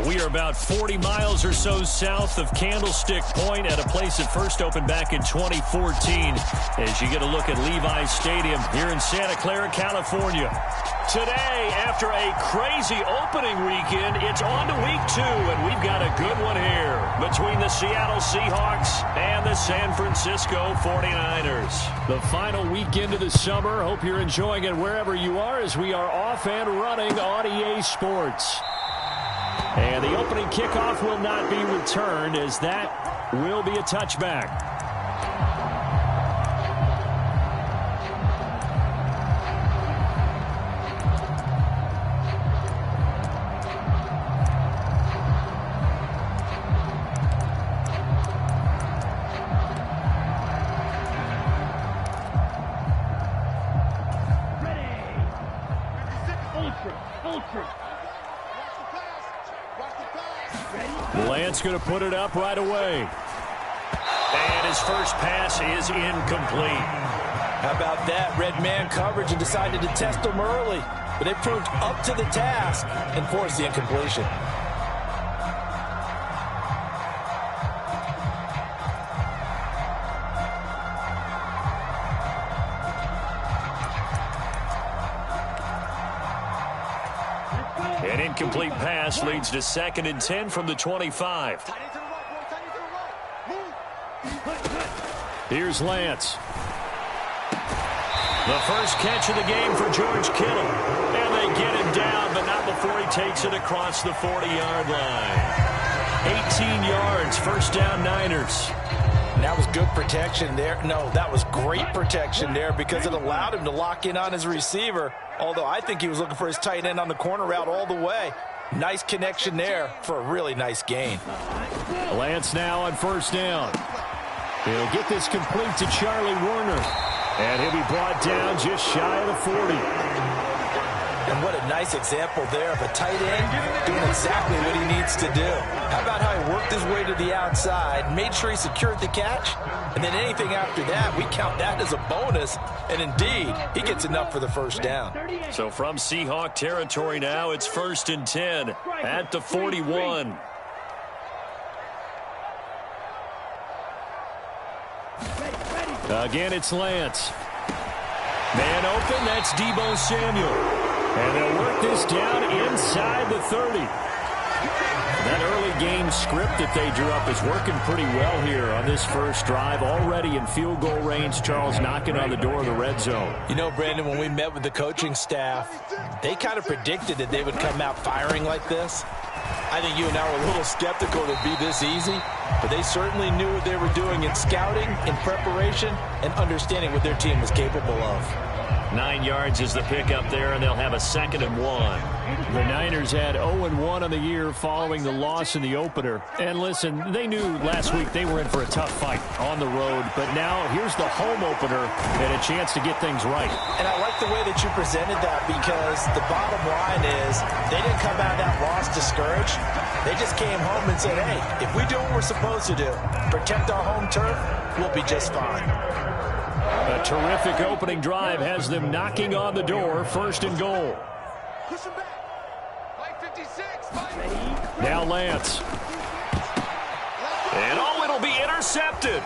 We are about 40 miles or so south of Candlestick Point at a place that first opened back in 2014 as you get a look at Levi's Stadium here in Santa Clara, California. Today, after a crazy opening weekend, it's on to week 2, and we've got a good one here between the Seattle Seahawks and the San Francisco 49ers. The final weekend of the summer. Hope you're enjoying it wherever you are as we are off and running on EA Sports. And the opening kickoff will not be returned as that will be a touchback. Lance going to put it up right away. And his first pass is incomplete. How about that? Red man coverage and decided to test him early. But they proved up to the task and forced the incompletion. An incomplete pass leads to 2nd and 10 from the 25. Here's Lance. The first catch of the game for George Kittle. And they get him down, but not before he takes it across the 40-yard line. 18 yards, first down Niners. That was good protection there. No, that was great protection there because it allowed him to lock in on his receiver. Although I think he was looking for his tight end on the corner route all the way. Nice connection there for a really nice gain. Lance now on first down. He'll get this complete to Charlie Warner. And he'll be brought down just shy of the 40. And what a nice example there of a tight end doing exactly what he needs to do. How about how he worked his way to the outside, made sure he secured the catch, and then anything after that, we count that as a bonus. And indeed, he gets enough for the first down. So from Seahawk territory now, it's 1st and 10 at the 41. Again, it's Lance. Man open, that's Deebo Samuel. And they'll work this down inside the 30. That early game script that they drew up is working pretty well here on this first drive. Already in field goal range, Charles knocking on the door of the red zone. You know, Brandon, when we met with the coaching staff, they kind of predicted that they would come out firing like this. I think you and I were a little skeptical it would be this easy, but they certainly knew what they were doing in scouting, in preparation, and understanding what their team was capable of. 9 yards is the pickup there, and they'll have a 2nd and 1. The Niners had 0-1 on the year following the loss in the opener. And listen, they knew last week they were in for a tough fight on the road. But now here's the home opener and a chance to get things right. And I like the way that you presented that because the bottom line is they didn't come out of that loss discouraged. They just came home and said, hey, if we do what we're supposed to do, protect our home turf, we'll be just fine. A terrific opening drive has them knocking on the door, 1st and goal. Now Lance. And it'll be intercepted.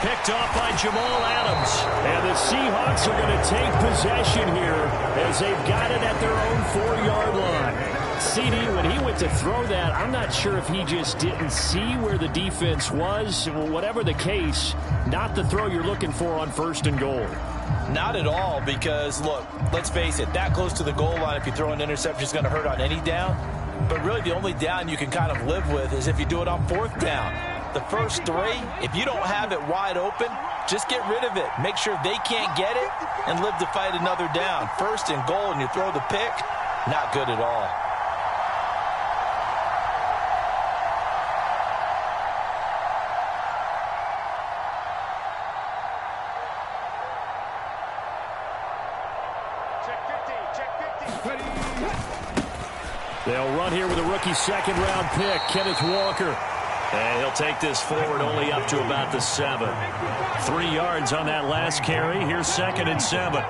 Picked off by Jamal Adams. And the Seahawks are going to take possession here as they've got it at their own 4-yard line. CD, when he went to throw that, I'm not sure if he just didn't see where the defense was. Whatever the case, not the throw you're looking for on 1st and goal. Not at all because, look, let's face it, that close to the goal line, if you throw an interception, is going to hurt on any down. But really the only down you can kind of live with is if you do it on 4th down. The first 3, if you don't have it wide open, just get rid of it. Make sure they can't get it and live to fight another down. 1st and goal and you throw the pick, not good at all. They'll run here with a rookie second-round pick, Kenneth Walker. And he'll take this forward only up to about the 7. 3 yards on that last carry. Here's 2nd and 7.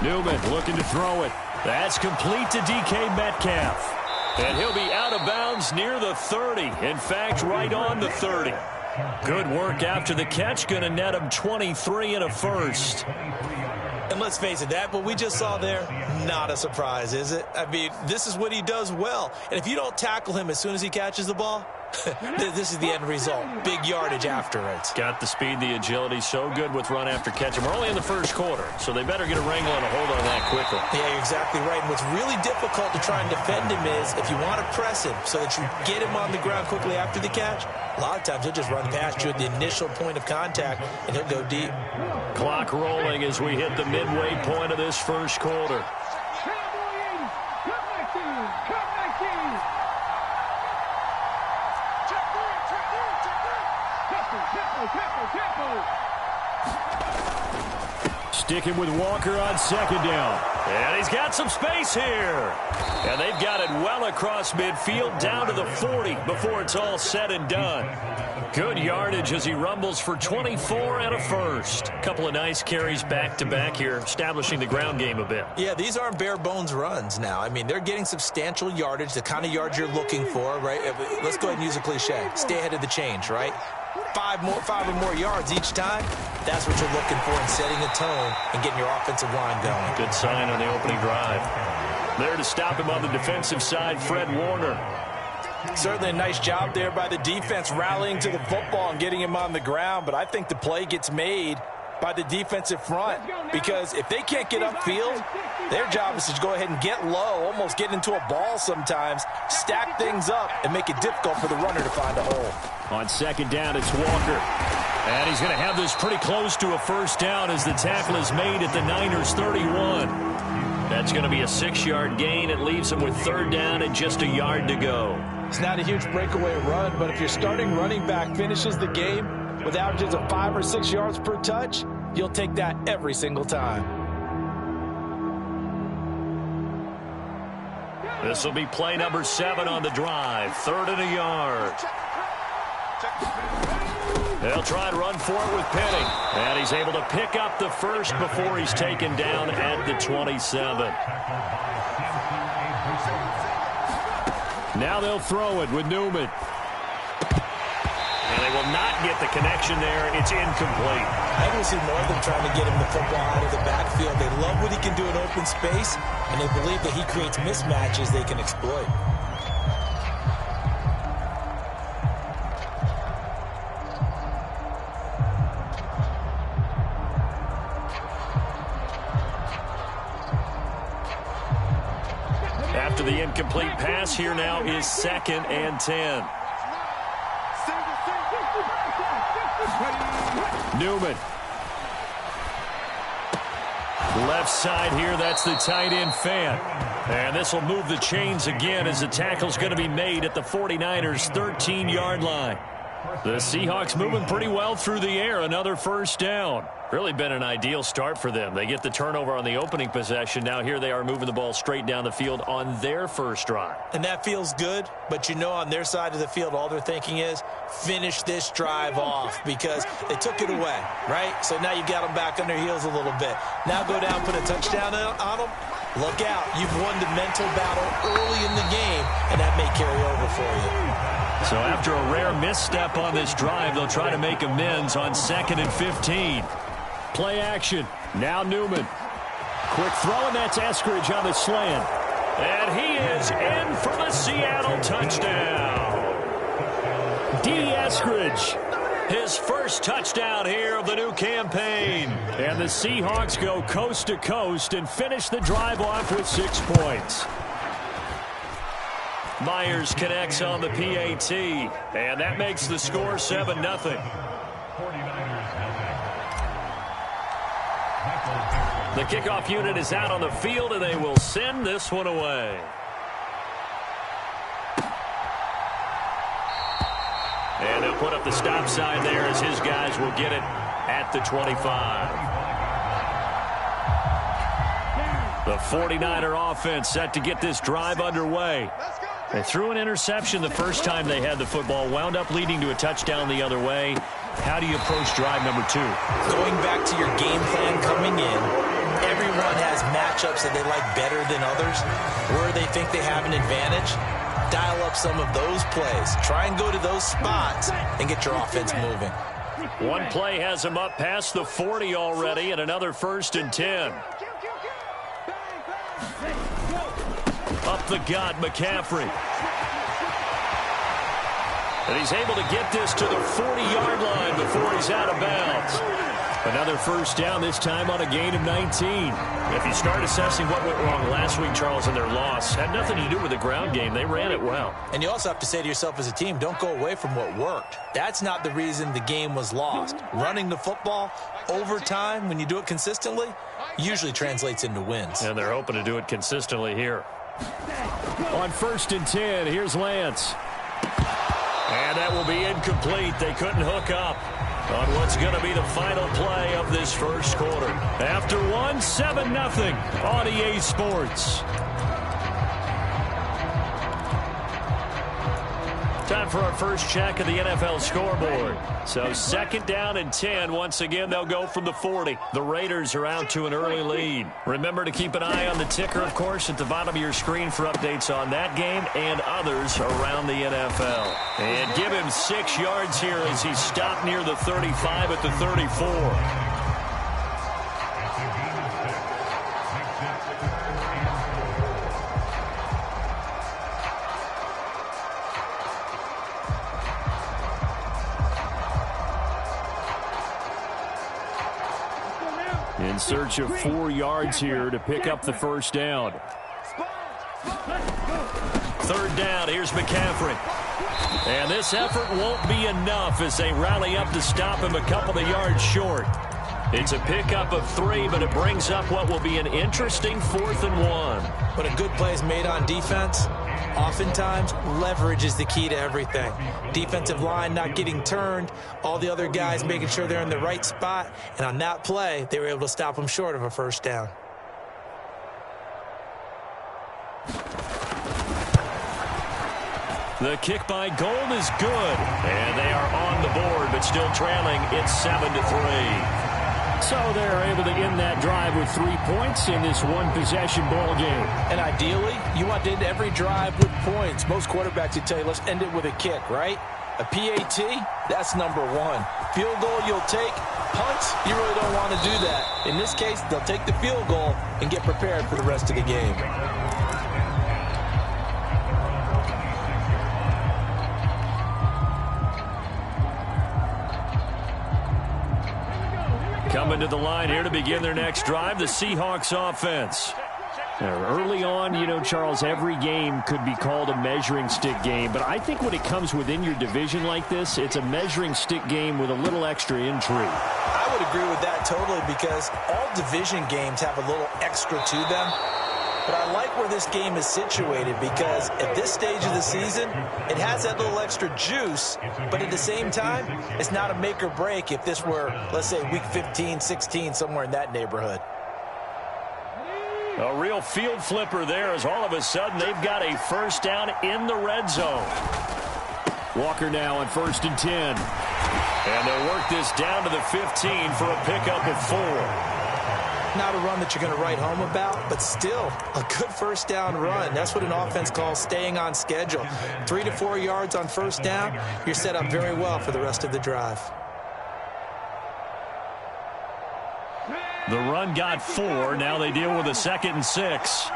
Newman looking to throw it. That's complete to DK Metcalf. And he'll be out of bounds near the 30. In fact, right on the 30. Good work after the catch. Going to net him 23 and a first. And let's face it, that what we just saw there, not a surprise, is it? I mean, this is what he does well. And if you don't tackle him as soon as he catches the ball, this is the end result. Big yardage after it. Got the speed, the agility, so good with run after catch. And we're only in the first quarter, so they better get a wrangle and a hold on that quickly. Yeah, you're exactly right. And what's really difficult to try and defend him is if you want to press him so that you get him on the ground quickly after the catch, a lot of times he'll just run past you at the initial point of contact, and he'll go deep. Clock rolling as we hit the midway point of this first quarter. Sticking with Walker on second down. And he's got some space here. And they've got it well across midfield down to the 40 before it's all said and done. Good yardage as he rumbles for 24 and a first. Couple of nice carries back-to-back here, establishing the ground game a bit. Yeah, these aren't bare-bones runs now. I mean, they're getting substantial yardage, the kind of yards you're looking for, right? Let's go ahead and use a cliche. Stay ahead of the change, right? 5 or more yards each time. That's what you're looking for in setting a tone and getting your offensive line going. Good sign on the opening drive. There to stop him on the defensive side, Fred Warner. Certainly a nice job there by the defense rallying to the football and getting him on the ground, but I think the play gets made by the defensive front because if they can't get upfield, their job is to go ahead and get low, almost get into a ball sometimes, stack things up, and make it difficult for the runner to find a hole. On second down, it's Walker. And he's going to have this pretty close to a first down as the tackle is made at the Niners' 31. That's going to be a 6-yard gain. It leaves him with third down and just a yard to go. It's not a huge breakaway run, but if your starting running back finishes the game with averages of 5 or 6 yards per touch, you'll take that every single time. This will be play number 7 on the drive. 3rd and a yard. They'll try and run for it with Penny. And he's able to pick up the first before he's taken down at the 27. Now they'll throw it with Newman. And they will not get the connection there. It's incomplete. I haven't seen more of them trying to get him the football out of the backfield. They love what he can do in open space, and they believe that he creates mismatches they can exploit. After the incomplete pass, here now is 2nd and 10. Newman. Left side here, that's the tight end Fant. And this will move the chains again as the tackle's going to be made at the 49ers' 13-yard line. The Seahawks moving pretty well through the air. Another first down. Really been an ideal start for them. They get the turnover on the opening possession. Now here they are moving the ball straight down the field on their first drive. And that feels good, but you know on their side of the field all they're thinking is finish this drive off because they took it away, right? So now you got them back on their heels a little bit. Now go down, put a touchdown on them. Look out. You've won the mental battle early in the game, and that may carry over for you. So after a rare misstep on this drive, they'll try to make amends on 2nd and 15. Play action. Now Newman. Quick throw, and that's Eskridge on the slant. And he is in for the Seattle touchdown. D. Eskridge. His first touchdown here of the new campaign. And the Seahawks go coast to coast and finish the drive off with 6 points. Myers connects on the PAT. And that makes the score 7-0. The kickoff unit is out on the field, and they will send this one away. And they'll put up the stop sign there as his guys will get it at the 25. The 49er offense set to get this drive underway. They threw an interception the first time they had the football, wound up leading to a touchdown the other way. How do you approach drive number 2? Going back to your game plan coming in, everyone has matchups that they like better than others, where they think they have an advantage. Dial up some of those plays. Try and go to those spots and get your offense moving. One play has them up past the 40 already, and another 1st and 10. Up the gut, McCaffrey. And he's able to get this to the 40-yard line before he's out of bounds. Another 1st down, this time on a gain of 19. If you start assessing what went wrong last week, Charles, in their loss, had nothing to do with the ground game. They ran it well. And you also have to say to yourself as a team, don't go away from what worked. That's not the reason the game was lost. Running the football over time, when you do it consistently, usually translates into wins. And they're hoping to do it consistently here. On 1st and 10, here's Lance. And that will be incomplete. They couldn't hook up on what's going to be the final play of this first quarter. After one, 7-0 on EA Sports. Time for our first check of the NFL scoreboard. So 2nd down and 10. Once again, they'll go from the 40. The Raiders are out to an early lead. Remember to keep an eye on the ticker, of course, at the bottom of your screen for updates on that game and others around the NFL. And give him 6 yards here as he stopped near the 35 at the 34. In search of 4 yards here to pick up the 1st down. 3rd down, here's McCaffrey. And this effort won't be enough as they rally up to stop him a couple of yards short. It's a pickup of 3, but it brings up what will be an interesting 4th and 1. But a good play is made on defense. Oftentimes, leverage is the key to everything. Defensive line not getting turned, all the other guys making sure they're in the right spot, and on that play, they were able to stop them short of a 1st down. The kick by Gold is good, and they are on the board, but still trailing. It's 7-3. So they're able to end that drive with 3 points in this one-possession ball game. And ideally, you want to end every drive with points. Most quarterbacks would tell you, let's end it with a kick, right? A PAT, that's number 1. Field goal you'll take. Punts, you really don't want to do that. In this case, they'll take the field goal and get prepared for the rest of the game. Coming to the line here to begin their next drive, the Seahawks offense. Now, early on, you know, Charles, every game could be called a measuring stick game. But I think when it comes within your division like this, it's a measuring stick game with a little extra intrigue. I would agree with that totally because all division games have a little extra to them. But I like where this game is situated because at this stage of the season, it has that little extra juice, but at the same time, it's not a make or break if this were, let's say, week 15, 16, somewhere in that neighborhood. A real field flipper there as all of a sudden they've got a 1st down in the red zone. Walker now on 1st and 10. And they'll work this down to the 15 for a pickup of 4. Not a run that you're going to write home about, but still a good 1st down run. That's what an offense calls staying on schedule. 3 to 4 yards on 1st down, you're set up very well for the rest of the drive. The run got 4. Now they deal with a 2nd and 6.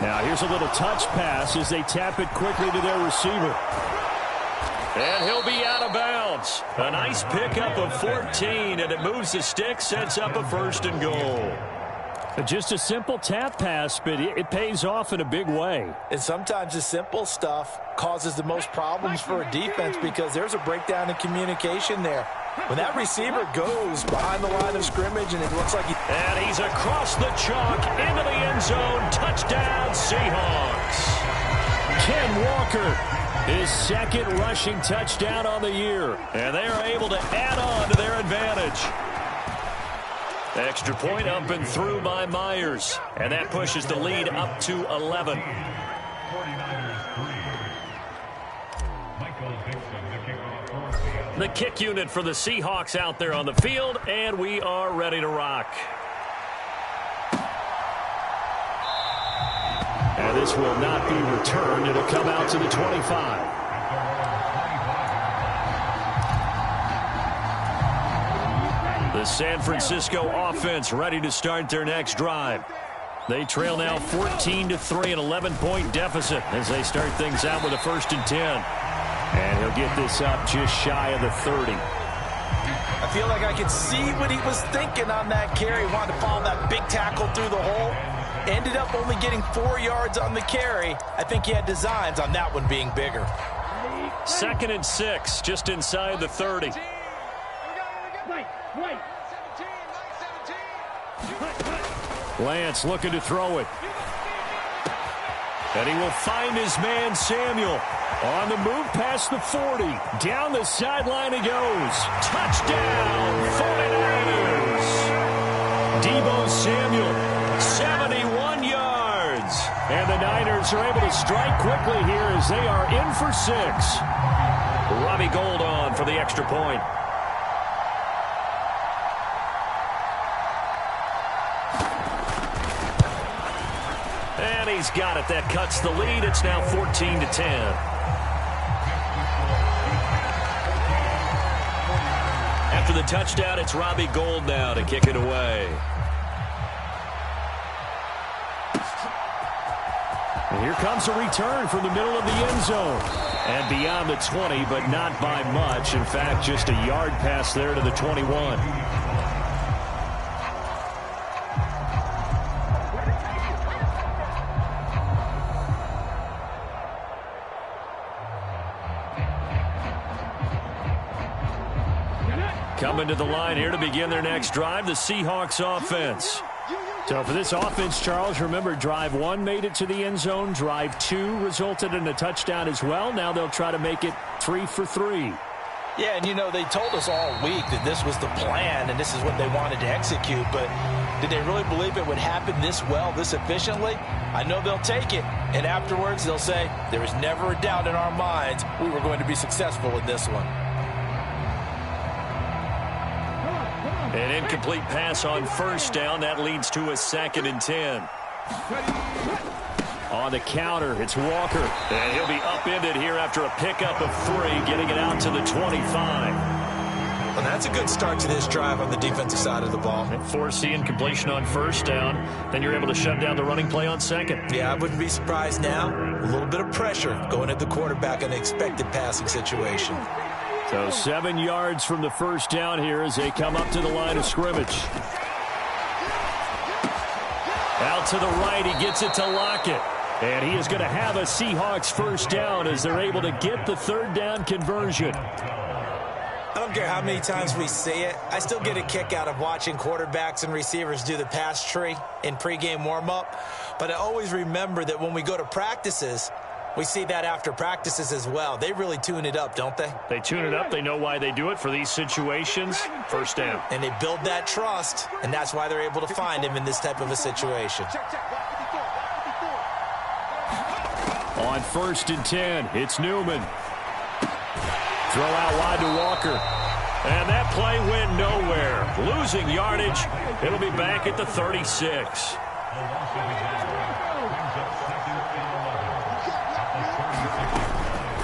Now here's a little touch pass as they tap it quickly to their receiver. And he'll be out of bounds. A nice pickup of 14, and it moves the stick, sets up a 1st and goal. Just a simple tap pass, but it pays off in a big way. And sometimes the simple stuff causes the most problems for a defense because there's a breakdown in communication there. When that receiver goes behind the line of scrimmage and it looks like And he's across the chalk into the end zone. Touchdown, Seahawks. Ken Walker, his second rushing touchdown on the year. And they are able to add on to their advantage. Extra point up and through by Myers. And that pushes the lead up to 11. The kick unit for the Seahawks out there on the field, and we are ready to rock. And this will not be returned. It'll come out to the 25. The San Francisco offense ready to start their next drive. They trail now 14-3, an 11-point deficit as they start things out with a 1st and 10. And he'll get this up just shy of the 30. I feel like I could see what he was thinking on that carry. He wanted to follow that big tackle through the hole. Ended up only getting 4 yards on the carry. I think he had designs on that one being bigger. 2nd and 6, just inside the 30. Lance looking to throw it. And he will find his man Samuel. On the move past the 40. Down the sideline he goes. Touchdown, 49ers. Deebo Samuel, 71 yards. And the Niners are able to strike quickly here as they are in for 6. Robbie Gould on for the extra point. And he's got it. That cuts the lead. It's now 14-10. After the touchdown, it's Robbie Gould now to kick it away. And here comes a return from the middle of the end zone. And beyond the 20, but not by much. In fact, just a yard pass there to the 21. Coming to the line here to begin their next drive, the Seahawks offense. So for this offense, Charles, remember, drive 1 made it to the end zone. Drive 2 resulted in a touchdown as well. Now they'll try to make it 3 for 3. Yeah, and you know, they told us all week that this was the plan and this is what they wanted to execute, but did they really believe it would happen this well, this efficiently? I know they'll take it, and afterwards they'll say, there was never a doubt in our minds we were going to be successful in this one. An incomplete pass on 1st down. That leads to a 2nd and 10. On the counter, it's Walker. And he'll be upended here after a pickup of 3, getting it out to the 25. Well, that's a good start to this drive on the defensive side of the ball. Forcing incompletion on 1st down. Then you're able to shut down the running play on 2nd. Yeah, I wouldn't be surprised now. A little bit of pressure going at the quarterback in an expected passing situation. So 7 yards from the 1st down here as they come up to the line of scrimmage. Out to the right, he gets it to Lockett. And he is going to have a Seahawks 1st down as they're able to get the 3rd down conversion. I don't care how many times we see it. I still get a kick out of watching quarterbacks and receivers do the pass tree in pregame warm-up. But I always remember that when we go to practices, we see that after practices as well. They really tune it up, don't they? They tune it up. They know why they do it for these situations. 1st down. And they build that trust, and that's why they're able to find him in this type of a situation. On 1st and 10, it's Newman. Throw out wide to Walker. And that play went nowhere. Losing yardage. It'll be back at the 36.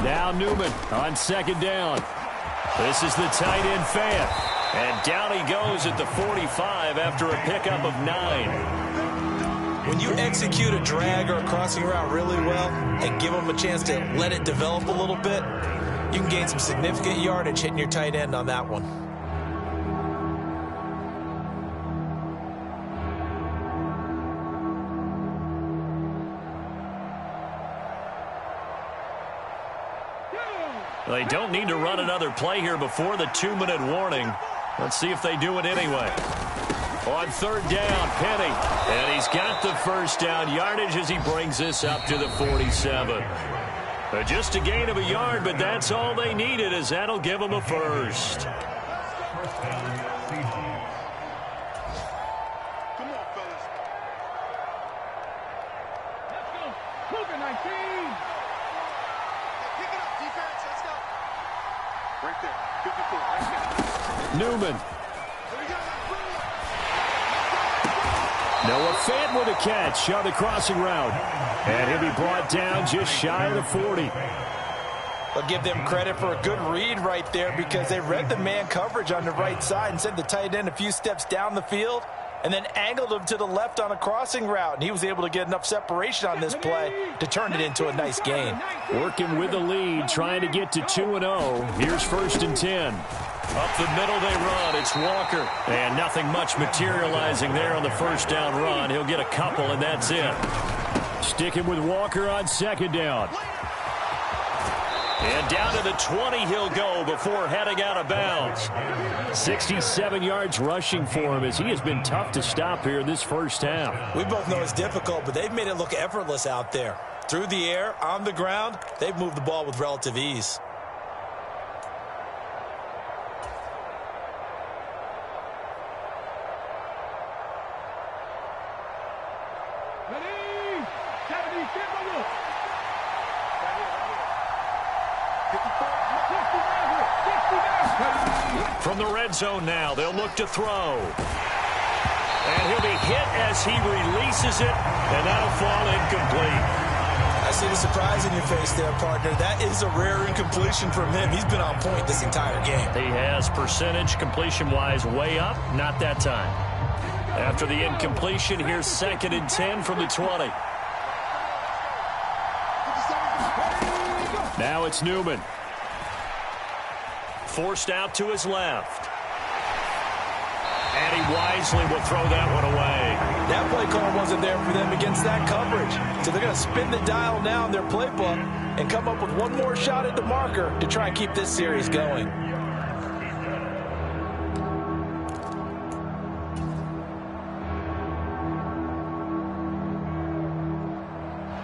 Now Newman on 2nd down. This is the tight end Fant. And down he goes at the 45 after a pickup of 9. When you execute a drag or a crossing route really well and give them a chance to let it develop a little bit, you can gain some significant yardage hitting your tight end on that one. They don't need to run another play here before the 2-minute warning. Let's see if they do it anyway. On third down, Penny. And he's got the first down yardage as he brings this up to the 47. Just a gain of a yard, but that's all they needed, as that'll give them a first. Come on, fellas. Let's go. Cougar 19. Pick it up, defense. Let's go. Right there. 54. Right there. Newman. Noah Fant with a catch on the crossing route. And he'll be brought down just shy of the 40. I'll give them credit for a good read right there, because they read the man coverage on the right side and sent the tight end a few steps down the field and then angled him to the left on a crossing route. And he was able to get enough separation on this play to turn it into a nice gain. Working with the lead, trying to get to 2-0. Here's 1st and 10. Up the middle they run. It's Walker. And nothing much materializing there on the first down run. He'll get a couple, and that's it. Sticking with Walker on 2nd down. And down to the 20 he'll go before heading out of bounds. 67 yards rushing for him, as he has been tough to stop here in this first half. We both know it's difficult, but they've made it look effortless out there. Through the air, on the ground, they've moved the ball with relative ease. From the red zone now, they'll look to throw. And he'll be hit as he releases it, and that'll fall incomplete. I see the surprise in your face there, partner. That is a rare incompletion from him. He's been on point this entire game. He has, percentage completion-wise way up, not that time. After the incompletion, here's 2nd and 10 from the 20. Now it's Newman. Forced out to his left. And he wisely will throw that one away. That play call wasn't there for them against that coverage. So they're going to spin the dial now in their playbook and come up with one more shot at the marker to try and keep this series going.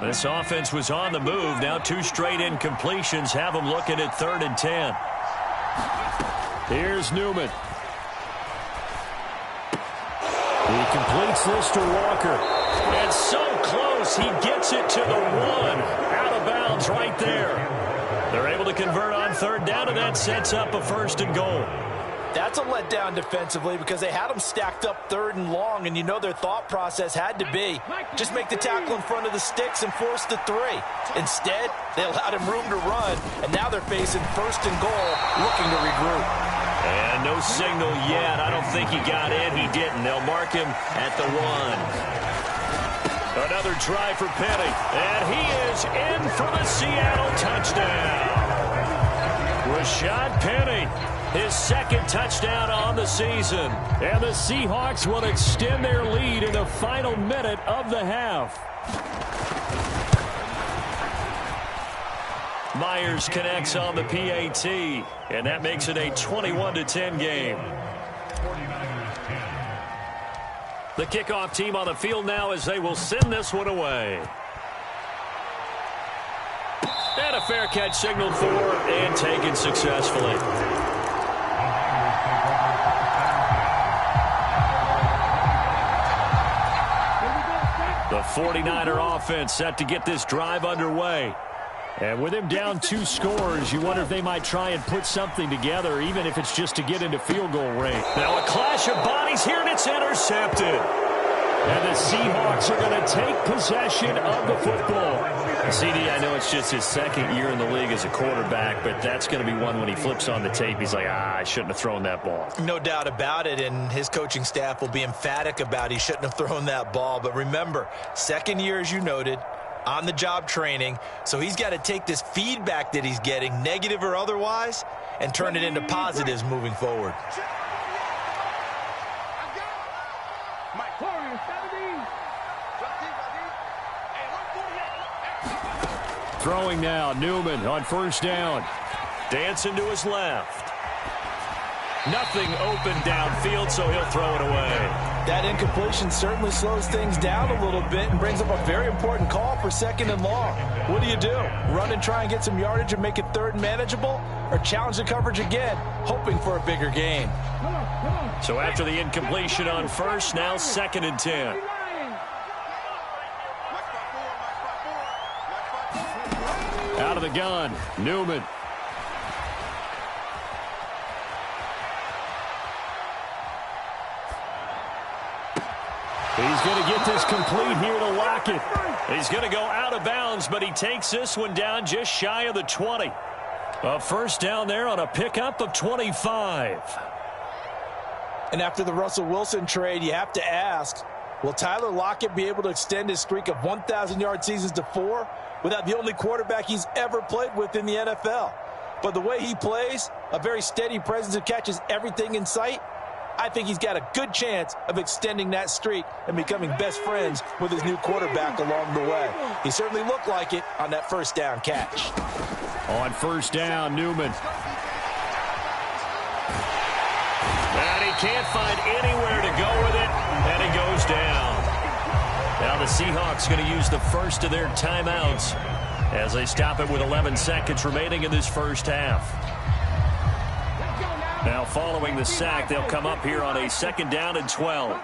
This offense was on the move. Now 2 straight incompletions have them looking at 3rd and 10. Here's Newman. He completes this to Walker. And so close, he gets it to the 1. Out of bounds right there. They're able to convert on 3rd down, and that sets up a 1st and goal. That's a letdown defensively, because they had them stacked up 3rd and long, and you know their thought process had to be just make the tackle in front of the sticks and force the 3. Instead, they allowed him room to run, and now they're facing 1st and goal, looking to regroup. And no signal yet. I don't think he got in. He didn't. They'll mark him at the 1. Another try for Penny. And he is in for the Seattle touchdown. Rashad Penny, his 2nd touchdown on the season. And the Seahawks will extend their lead in the final minute of the half. Myers connects on the PAT, and that makes it a 21-10 game. The kickoff team on the field now as they will send this one away. And a fair catch signaled for and taken successfully. The 49er offense set to get this drive underway. And with him down 2 scores, you wonder if they might try and put something together, even if it's just to get into field goal range. Now a clash of bodies here, and it's intercepted. And the Seahawks are going to take possession of the football. CD, I know it's just his 2nd year in the league as a quarterback, but that's going to be one when he flips on the tape. He's like, I shouldn't have thrown that ball. No doubt about it, and his coaching staff will be emphatic about he shouldn't have thrown that ball. But remember, 2nd year, as you noted, on-the-job training, so he's got to take this feedback that he's getting, negative or otherwise, and turn it into positives moving forward. Throwing now, Newman on 1st down. Dancing to his left. Nothing open downfield, so he'll throw it away. That incompletion certainly slows things down a little bit and brings up a very important call for 2nd and long. What do you do? Run and try and get some yardage and make it 3rd and manageable? Or challenge the coverage again, hoping for a bigger gain? So after the incompletion on 1st, now 2nd and 10. Out of the gun, Newman. He's going to get this complete here to lock it. He's going to go out of bounds, but he takes this one down just shy of the 20. A 1st down there on a pickup of 25. And after the Russell Wilson trade, you have to ask, will Tyler Lockett be able to extend his streak of 1,000-yard seasons to 4 without the only quarterback he's ever played with in the NFL? But the way he plays, a very steady presence who catches everything in sight, I think he's got a good chance of extending that streak and becoming best friends with his new quarterback along the way. He certainly looked like it on that 1st down catch. On 1st down, Newman. And he can't find anywhere to go with it, and he goes down. Now the Seahawks going to use the first of their timeouts as they stop it with 11 seconds remaining in this 1st half. Now following the sack, they'll come up here on a 2nd down and 12.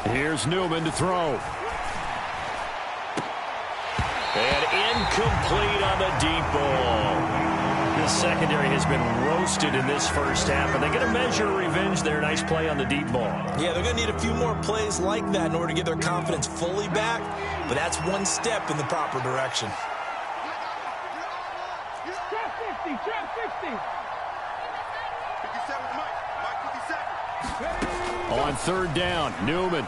Here's Newman to throw. And incomplete on the deep ball. This secondary has been roasted in this 1st half, and they're going to measure revenge there. Nice play on the deep ball. Yeah, they're going to need a few more plays like that in order to get their confidence fully back, but that's one step in the proper direction. On 3rd down, Newman.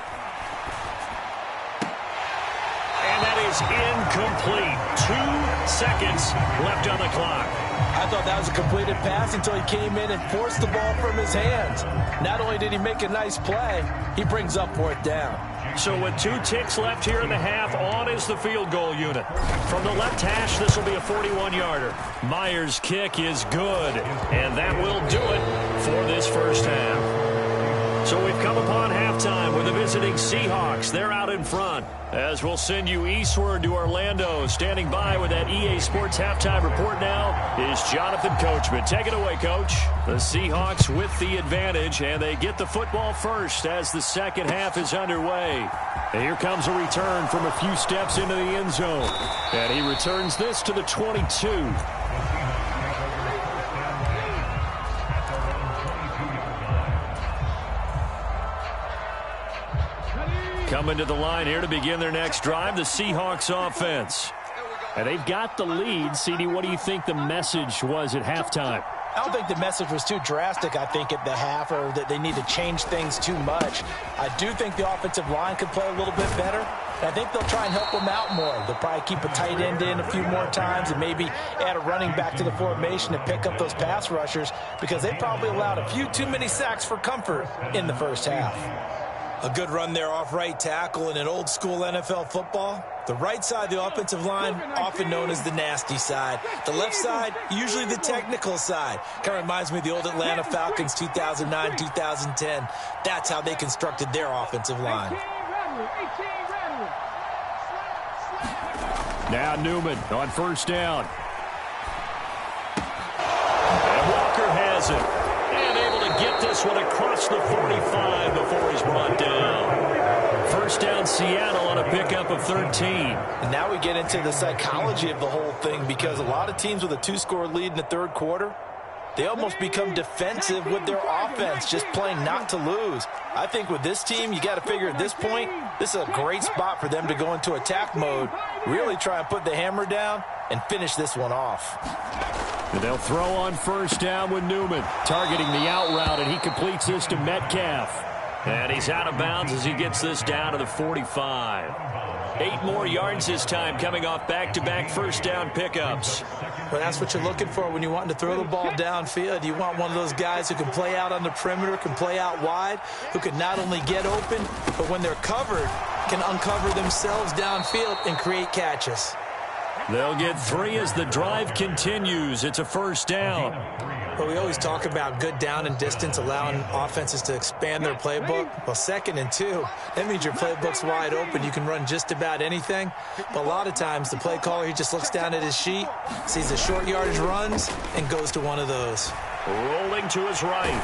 And that is incomplete. 2 seconds left on the clock. I thought that was a completed pass until he came in and forced the ball from his hands. Not only did he make a nice play, he brings up 4th down. So with 2 ticks left here in the half, on is the field goal unit. From the left hash, this will be a 41-yarder. Myers' kick is good, and that will do it for this 1st half. So we've come upon halftime with the visiting Seahawks. They're out in front. As we'll send you eastward to Orlando. Standing by with that EA Sports halftime report now is Jonathan Coachman. Take it away, Coach. The Seahawks with the advantage, and they get the football first as the 2nd half is underway. And here comes a return from a few steps into the end zone. And he returns this to the 22. Coming to the line here to begin their next drive, the Seahawks offense. And they've got the lead. CD, what do you think the message was at halftime? I don't think the message was too drastic, I think, at the half, or that they need to change things too much. I do think the offensive line could play a little bit better. And I think they'll try and help them out more. They'll probably keep a tight end in a few more times and maybe add a running back to the formation to pick up those pass rushers, because they probably allowed a few too many sacks for comfort in the 1st half. A good run there off right tackle in an old-school NFL football. The right side of the offensive line, often known as the nasty side. The left side, usually the technical side. Kind of reminds me of the old Atlanta Falcons 2009, 2010. That's how they constructed their offensive line. Now Newman on 1st down. And Walker has it. And able to get this one across the 45 before he's brought down. 1st down Seattle on a pickup of 13. And now we get into the psychology of the whole thing, because a lot of teams with a 2-score lead in the 3rd quarter, they almost become defensive with their offense, just playing not to lose. I think with this team, you got to figure at this point, this is a great spot for them to go into attack mode, really try and put the hammer down and finish this one off. And they'll throw on 1st down with Newman, targeting the out route, and he completes this to Metcalf. And he's out of bounds as he gets this down to the 45. 8 more yards this time, coming off back-to-back 1st down pickups. Well, that's what you're looking for when you're wanting to throw the ball downfield. You want one of those guys who can play out on the perimeter, can play out wide, who can not only get open, but when they're covered, can uncover themselves downfield and create catches. They'll get 3 as the drive continues. It's a first down. Well, we always talk about good down and distance, allowing offenses to expand their playbook. Well, 2nd and 2, that means your playbook's wide open. You can run just about anything. But a lot of times, the play caller, he just looks down at his sheet, sees the short yardage runs, and goes to one of those. Rolling to his right.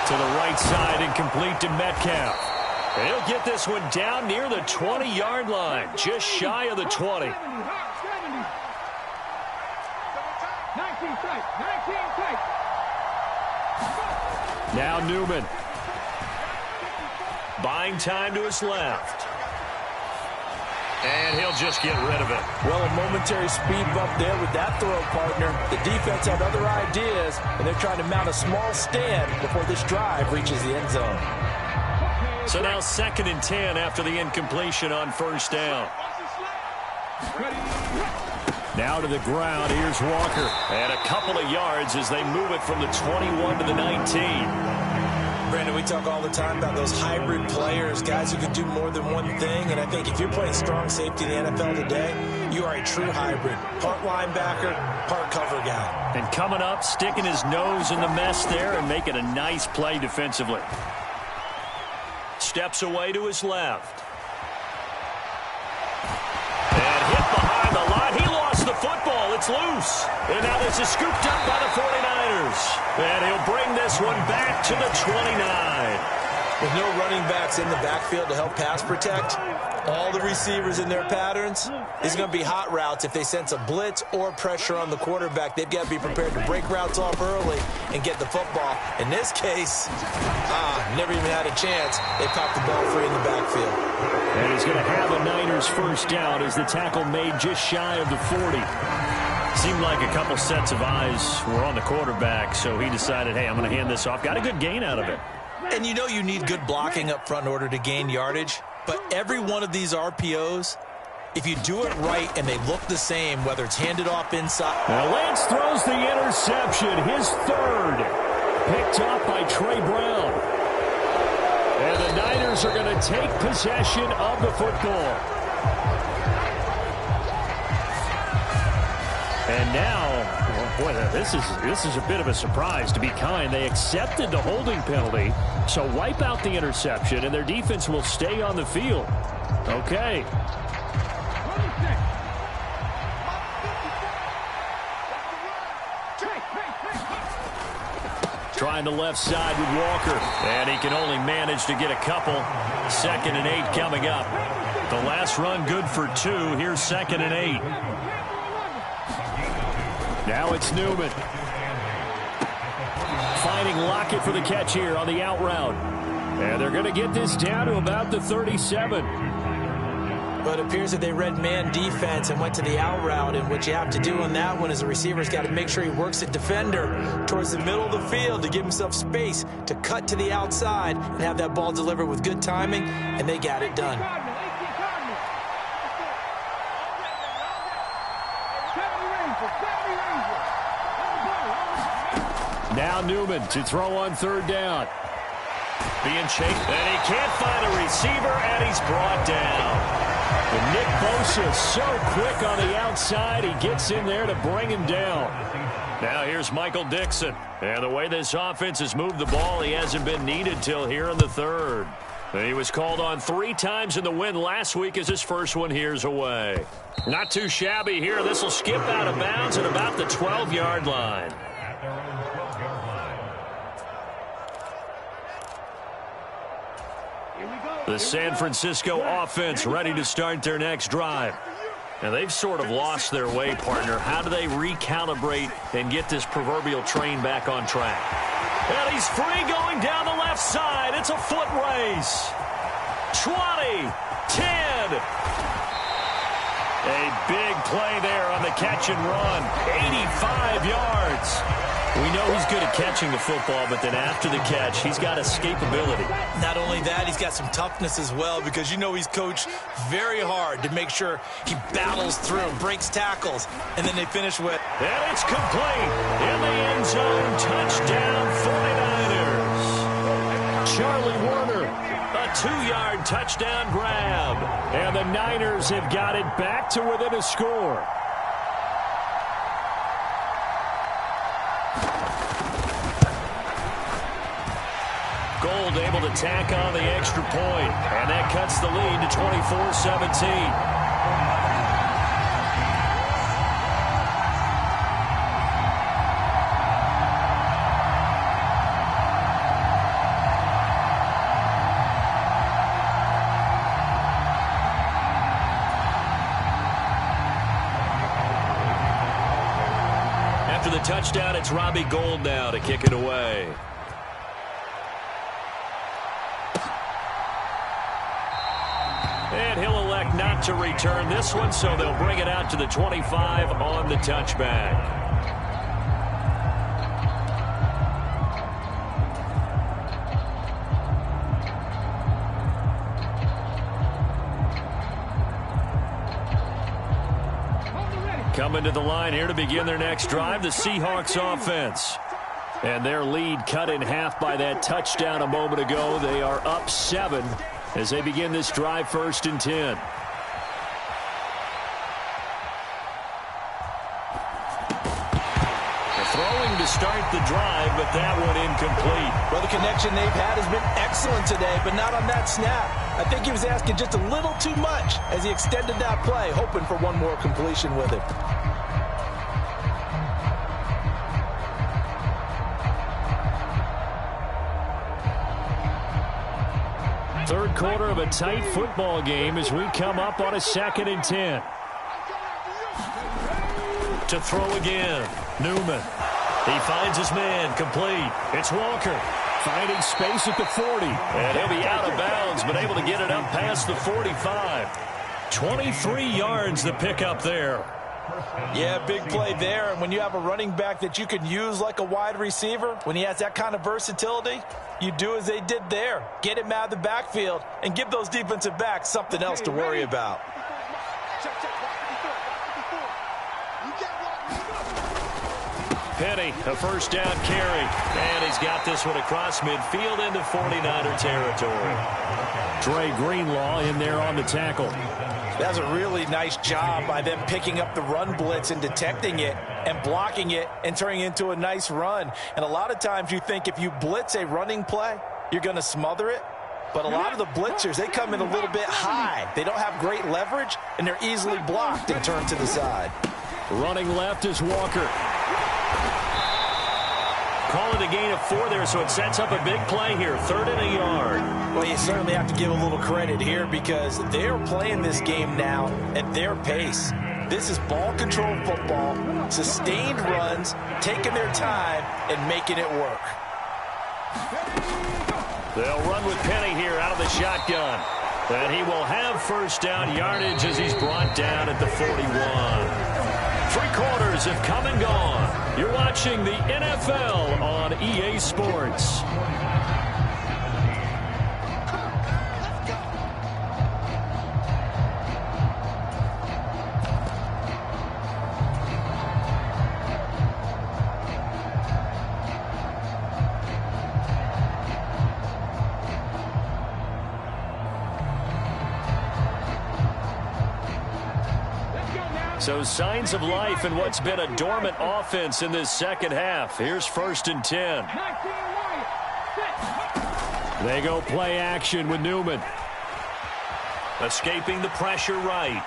To the right side and complete to Metcalf. He'll get this one down near the 20-yard line, just shy of the 20. Now Newman. Buying time to his left. And he'll just get rid of it. Well, a momentary speed bump there with that throw, partner. The defense had other ideas, and they're trying to mount a small stand before this drive reaches the end zone. So now 2nd and 10 after the incompletion on first down. Now to the ground. Here's Walker. And a couple of yards as they move it from the 21 to the 19. Brandon, we talk all the time about those hybrid players, guys who can do more than one thing. And I think if you're playing strong safety in the NFL today, you are a true hybrid. Part linebacker, part cover guy. And coming up, sticking his nose in the mess there and making a nice play defensively. Steps away to his left. And hit behind the line. He lost the football. It's loose. And now this is scooped up by the 49ers. And he'll bring this one back to the 29. With no running backs in the backfield to help pass protect, all the receivers in their patterns, it's going to be hot routes. If they sense a blitz or pressure on the quarterback, they've got to be prepared to break routes off early and get the football. In this case, never even had a chance. They popped the ball free in the backfield. And he's going to have a Niners first down as the tackle made just shy of the 40. Seemed like a couple sets of eyes were on the quarterback, so he decided, hey, I'm going to hand this off. Got a good gain out of it. And you know you need good blocking up front in order to gain yardage. But every one of these RPOs, if you do it right and they look the same, whether it's handed off inside. Now Lance throws the interception, his 3rd. Picked up by Trey Brown. And the Niners are going to take possession of the football. And now, boy, this is a bit of a surprise, to be kind. They accepted the holding penalty, so wipe out the interception, and their defense will stay on the field. Okay. Trying the left side with Walker, and he can only manage to get a couple. 2nd and 8 coming up. The last run good for 2. Here's 2nd and 8. Now it's Newman. Finding Lockett for the catch here on the out route. And they're going to get this down to about the 37. But it appears that they read man defense and went to the out route. And what you have to do on that one is the receiver's got to make sure he works the defender towards the middle of the field to give himself space to cut to the outside and have that ball delivered with good timing. And they got it done. Now Newman to throw on 3rd down. Being chased, and he can't find a receiver, and he's brought down. And Nick Bosa so quick on the outside, he gets in there to bring him down. Now here's Michael Dixon. And the way this offense has moved the ball, he hasn't been needed till here in the 3rd. And he was called on 3 times in the win last week as his first one here's away. Not too shabby here. This will skip out of bounds at about the 12-yard line. The San Francisco offense ready to start their next drive. And they've sort of lost their way, partner. How do they recalibrate and get this proverbial train back on track? And he's free going down the left side. It's a foot race. 20, 10. A big play there on the catch and run. 85 yards. We know he's good at catching the football, but then after the catch, he's got escapability. Not only that, he's got some toughness as well, because you know he's coached very hard to make sure he battles through, breaks tackles, and then they finish with. And it's complete. In the end zone, touchdown 49ers. Charlie Warner, a A 2-yard touchdown grab. And the Niners have got it back to within a score. Gold able to tack on the extra point, and that cuts the lead to 24-17. After the touchdown, it's Robbie Gould now to kick it away. And he'll elect not to return this one, so they'll bring it out to the 25 on the touchback. Coming to the line here to begin their next drive, the Seahawks offense. And their lead cut in half by that touchdown a moment ago. They are up 7 as they begin this drive, 1st and 10. Throwing to start the drive, but that one incomplete. Well, the connection they've had has been excellent today, but not on that snap. I think he was asking just a little too much as he extended that play, hoping for one more completion with it. Third quarter of a tight football game as we come up on a 2nd and 10. To throw again, Newman. He finds his man, complete. It's Walker finding space at the 40. And he'll be out of bounds, but able to get it up past the 45. 23 yards the pickup there. Yeah, big play there. And when you have a running back that you can use like a wide receiver, when he has that kind of versatility, you do as they did there. Get him out of the backfield and give those defensive backs something else to worry about. Penny, a 1st down carry. And he's got this one across midfield into 49er territory. Dre Greenlaw in there on the tackle. That's a really nice job by them picking up the run blitz and detecting it and blocking it and turning it into a nice run. And a lot of times you think if you blitz a running play, you're going to smother it. But a lot of the blitzers, they come in a little bit high. They don't have great leverage, and they're easily blocked and turned to the side. Running left is Walker. Call it a gain of 4 there, so it sets up a big play here. 3rd and a yard. Well, you certainly have to give a little credit here because they're playing this game now at their pace. This is ball control football, sustained runs, taking their time, and making it work. They'll run with Penny here out of the shotgun. And he will have 1st down yardage as he's brought down at the 41. 3 quarters have come and gone. You're watching the NFL on EA Sports. So signs of life in what's been a dormant offense in this 2nd half. Here's 1st and 10. They go play action with Newman. Escaping the pressure right.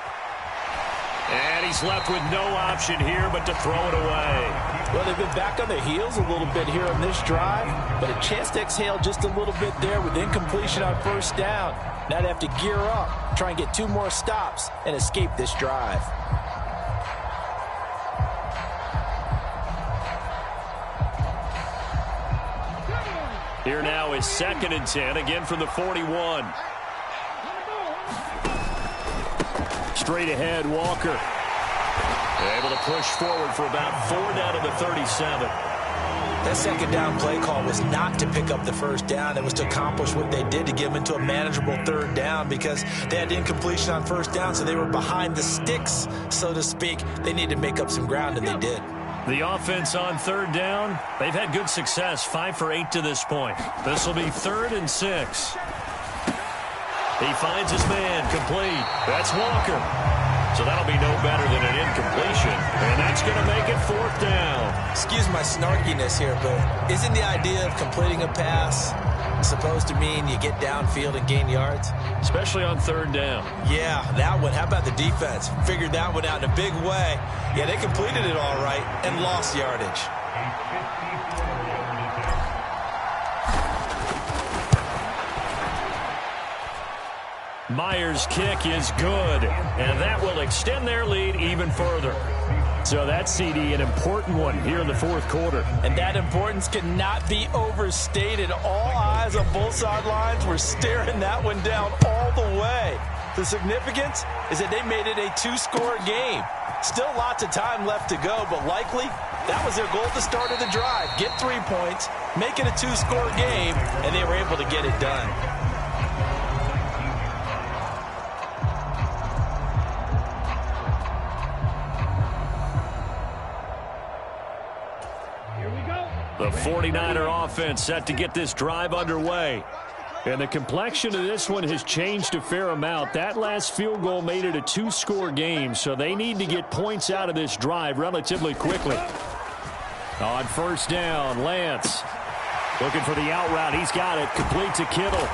And he's left with no option here but to throw it away. Well, they've been back on their heels a little bit here on this drive, but a chance to exhale just a little bit there with incompletion on 1st down. Now they have to gear up, try and get 2 more stops, and escape this drive. Here now is 2nd and 10, again from the 41. Straight ahead, Walker. Able to push forward for about 4 down to the 37. That 2nd down play call was not to pick up the 1st down. It was to accomplish what they did to get them into a manageable 3rd down because they had incompletion on 1st down, so they were behind the sticks, so to speak. They needed to make up some ground, and they did. The offense on 3rd down, they've had good success, 5 for 8 to this point. This will be 3rd and 6. He finds his man, complete. That's Walker. So that'll be no better than an incompletion, and that's going to make it 4th down. Excuse my snarkiness here, but isn't the idea of completing a pass supposed to mean you get downfield and gain yards? Especially on 3rd down. Yeah, that one. How about the defense? Figured that one out in a big way. Yeah, they completed it all right and lost yardage. Myers' kick is good, and that will extend their lead even further. So that's, CD, an important one here in the 4th quarter. And that importance cannot be overstated. All eyes on both sidelines were staring that one down all the way. The significance is that they made it a 2-score game. Still lots of time left to go, but likely that was their goal at the start of the drive. Get 3 points, make it a 2-score game, and they were able to get it done. The 49er offense set to get this drive underway. And the complexion of this one has changed a fair amount. That last field goal made it a 2-score game, so they need to get points out of this drive relatively quickly. On 1st down, Lance looking for the out route. He's got it. Complete to Kittle.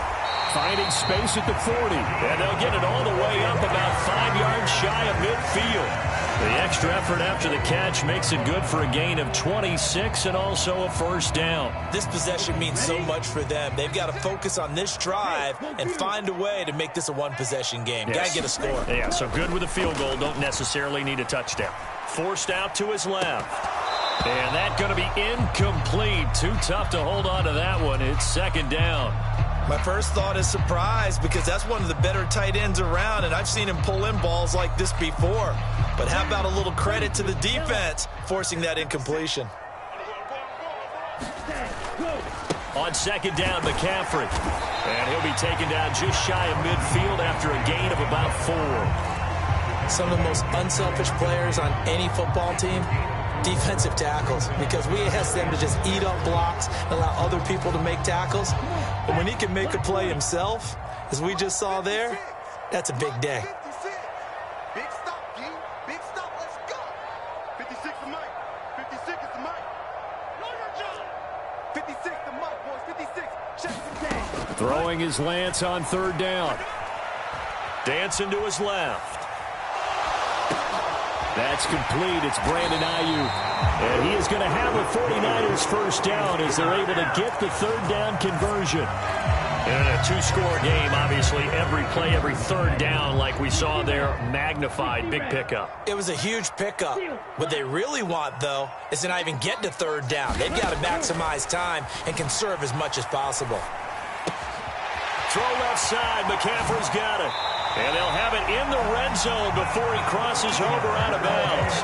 Finding space at the 40. And they'll get it all the way up about 5 yards shy of midfield. The extra effort after the catch makes it good for a gain of 26 and also a 1st down. This possession means so much for them. They've got to focus on this drive and find a way to make this a 1-possession game. Yes. Got to get a score. Yeah, so good with a field goal. Don't necessarily need a touchdown. Forced out to his left. And that's going to be incomplete. Too tough to hold on to that one. It's 2nd down. My first thought is surprise because that's one of the better tight ends around, and I've seen him pull in balls like this before. But how about a little credit to the defense forcing that incompletion? On 2nd down, McCaffrey. And he'll be taken down just shy of midfield after a gain of about 4. Some of the most unselfish players on any football team, defensive tackles, because we ask them to just eat up blocks and allow other people to make tackles. But when he can make a play himself, as we just saw there, that's a big day. Big stop, G. Big stop. Let's go. 56 to Mike. 56 is the Mike. Know your job. 56 to Mike, boys. 56. Check the game. Throwing his Lance on 3rd down. Dancing to his left. That's complete. It's Brandon Ayuk. And he is going to have a 49ers 1st down as they're able to get the 3rd down conversion. And a 2-score game, obviously, every play, every 3rd down, like we saw there, magnified, big pickup. It was a huge pickup. What they really want, though, is to not even get to 3rd down. They've got to maximize time and conserve as much as possible. Throw left side. McCaffrey's got it. And they'll have it in the red zone before he crosses over out of bounds.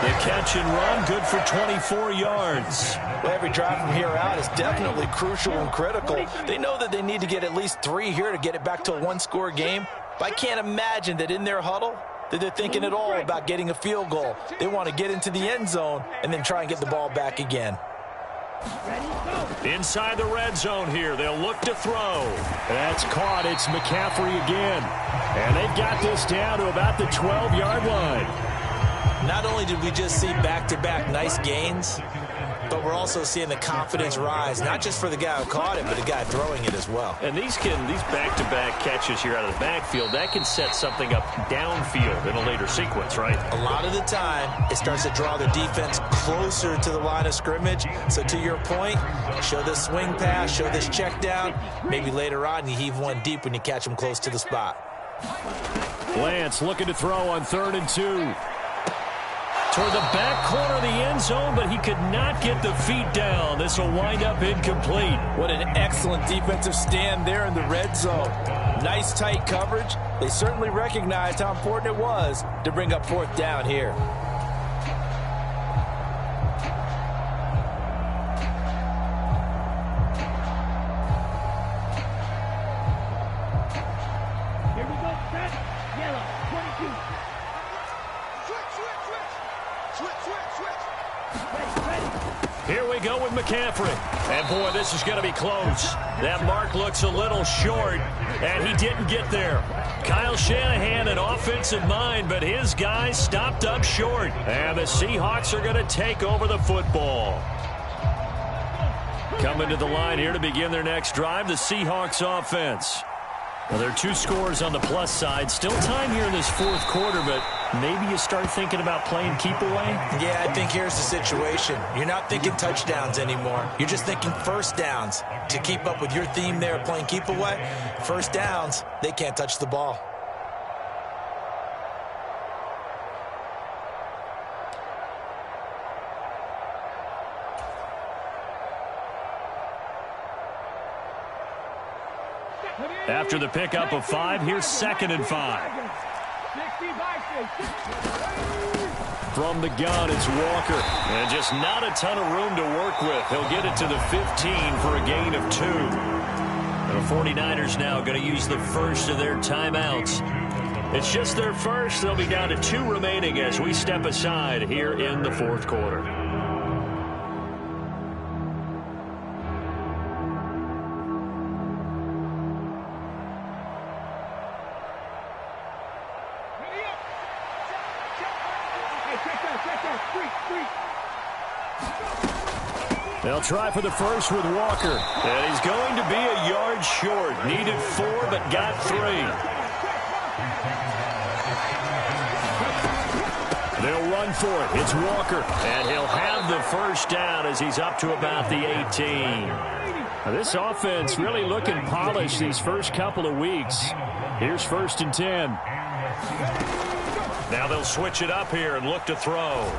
The catch and run, good for 24 yards. Well, every drive from here out is definitely crucial and critical. They know that they need to get at least 3 here to get it back to a 1-score game. But I can't imagine that in their huddle that they're thinking at all about getting a field goal. They want to get into the end zone and then try and get the ball back again. Inside the red zone here. They'll look to throw. That's caught. It's McCaffrey again. And they've got this down to about the 12-yard line. Not only did we just see back-to-back nice gains, but we're also seeing the confidence rise, not just for the guy who caught it, but the guy throwing it as well. And these back-to-back catches here out of the backfield, that can set something up downfield in a later sequence, right? A lot of the time, it starts to draw the defense closer to the line of scrimmage. So to your point, show this swing pass, show this check down. Maybe later on you heave one deep when you catch them close to the spot. Lance looking to throw on 3rd and 2. Toward the back corner of the end zone, but he could not get the feet down. This will wind up incomplete. What an excellent defensive stand there in the red zone. Nice tight coverage. They certainly recognized how important it was to bring up 4th down here. go with McCaffrey. And, boy, this is going to be close. That mark looks a little short, and he didn't get there. Kyle Shanahan, an offensive mind, but his guys stopped up short. And the Seahawks are going to take over the football. Coming to the line here to begin their next drive, the Seahawks offense. Well, there are 2 scores on the plus side. Still time here in this fourth quarter, but maybe you start thinking about playing keep away? Yeah, I think here's the situation. You're not thinking touchdowns anymore. You're just thinking first downs. To keep up with your theme there, playing keep away, first downs, they can't touch the ball. After the pickup of 5, here's 2nd and 5. From the gun, it's Walker. And just not a ton of room to work with. He'll get it to the 15 for a gain of 2. The 49ers now going to use the first of their timeouts. It's just their first. They'll be down to 2 remaining as we step aside here in the fourth quarter. They'll try for the first with Walker. And he's going to be a yard short. Needed 4, but got 3. They'll run for it. It's Walker. And he'll have the first down as he's up to about the 18. Now, this offense really looking polished these first couple of weeks. Here's 1st and 10. Now they'll switch it up here and look to throw.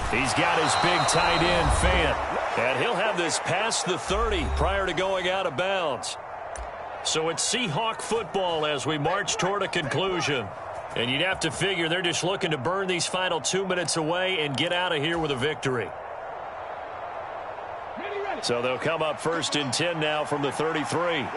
He's got his big tight end, Fant. And he'll have this past the 30 prior to going out of bounds. So it's Seahawk football as we march toward a conclusion. And you'd have to figure they're just looking to burn these final 2 minutes away and get out of here with a victory. So they'll come up 1st and 10 now from the 33.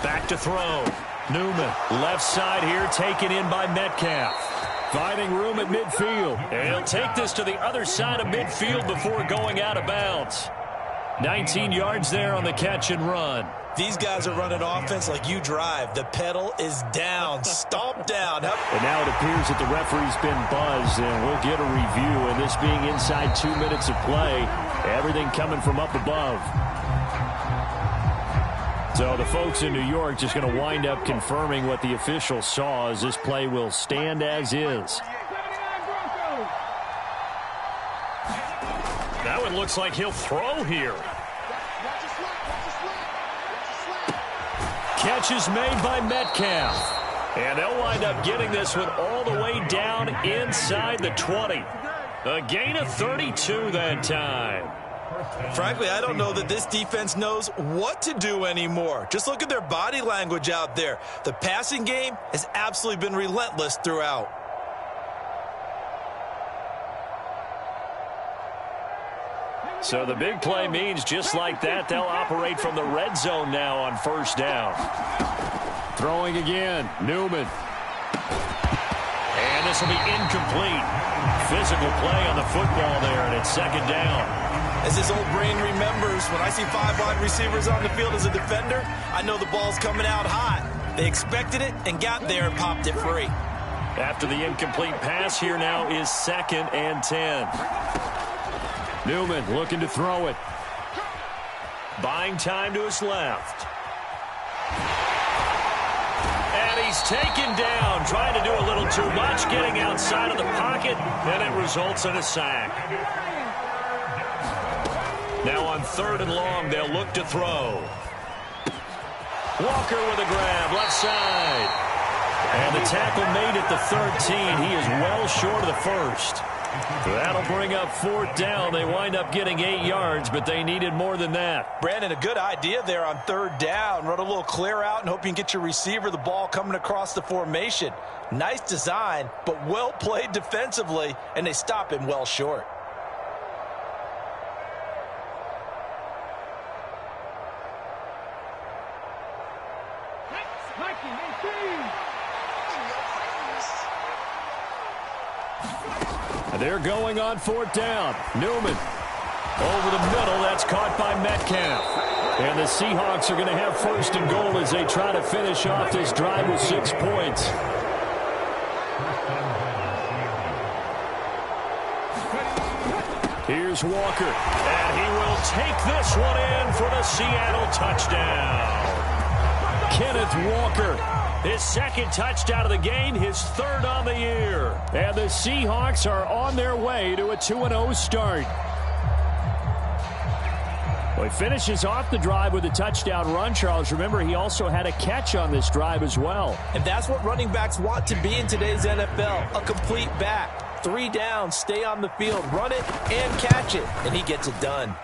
Back to throw. Newman, left side here, taken in by Metcalf. Finding room at midfield. And he'll take this to the other side of midfield before going out of bounds. 19 yards there on the catch and run. These guys are running offense like you drive. The pedal is down. Stomp down. And now it appears that the referee's been buzzed, and we'll get a review. And this being inside 2 minutes of play, everything coming from up above. So the folks in New York just going to wind up confirming what the official saw as this play will stand as is. That one looks like he'll throw here. Catch is made by Metcalf. And they'll wind up getting this one all the way down inside the 20. A gain of 32 that time. Frankly, I don't know that this defense knows what to do anymore. Just look at their body language out there. The passing game has absolutely been relentless throughout. So the big play means just like that, they'll operate from the red zone now on 1st down. Throwing again, Newman. And this will be incomplete. Physical play on the football there, and it's 2nd down. As his old brain remembers, when I see 5 wide receivers on the field as a defender, I know the ball's coming out hot. They expected it and got there and popped it free. After the incomplete pass, here now is 2nd and 10. Newman looking to throw it. Buying time to his left. And he's taken down, trying to do a little too much, getting outside of the pocket, and it results in a sack. Now on 3rd and long, they'll look to throw. Walker with a grab, left side. And the tackle made at the 13. He is well short of the 1st. That'll bring up 4th down. They wind up getting 8 yards, but they needed more than that. Brandon, a good idea there on 3rd down. Run a little clear out and hope you can get your receiver the ball coming across the formation. Nice design, but well played defensively, and they stop him well short. They're going on 4th down. Newman over the middle. That's caught by Metcalf. And the Seahawks are going to have 1st and goal as they try to finish off this drive with 6 points. Here's Walker, and he will take this one in for the Seattle touchdown. Kenneth Walker, his 2nd touchdown of the game, his 3rd on the year. And the Seahawks are on their way to a 2-0 start. Well, he finishes off the drive with a touchdown run, Charles. Remember, he also had a catch on this drive as well. And that's what running backs want to be in today's NFL, a complete back. 3 downs, stay on the field, run it, and catch it. And he gets it done.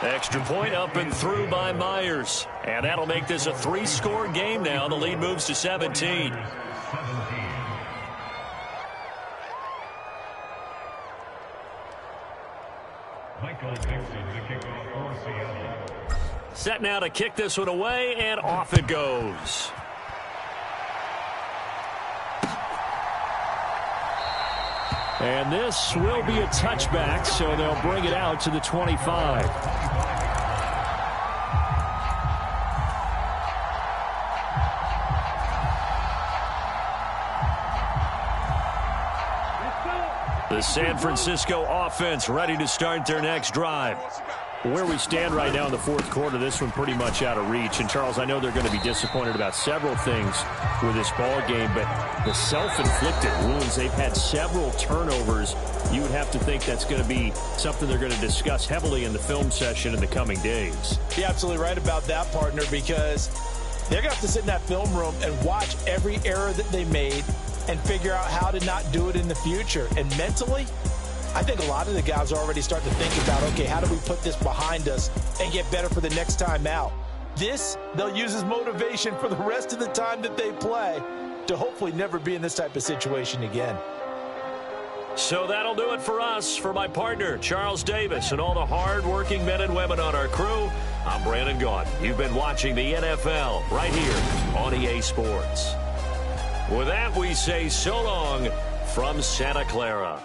Extra point up and through by Myers. And that'll make this a 3-score game now. The lead moves to 17. Set now to kick this one away, and off it goes. And this will be a touchback, so they'll bring it out to the 25. The San Francisco offense ready to start their next drive. Where we stand right now in the 4th quarter, this one pretty much out of reach. And, Charles, I know they're going to be disappointed about several things with this ball game, but the self-inflicted wounds, they've had several turnovers. You would have to think that's going to be something they're going to discuss heavily in the film session in the coming days. You're absolutely right about that, partner, because they're going to have to sit in that film room and watch every error that they made and figure out how to not do it in the future. And mentally, I think a lot of the guys are already starting to think about, okay, how do we put this behind us and get better for the next time out? This, they'll use as motivation for the rest of the time that they play to hopefully never be in this type of situation again. So that'll do it for us. For my partner, Charles Davis, and all the hard-working men and women on our crew, I'm Brandon Gaudin. You've been watching the NFL right here on EA Sports. With that, we say so long from Santa Clara.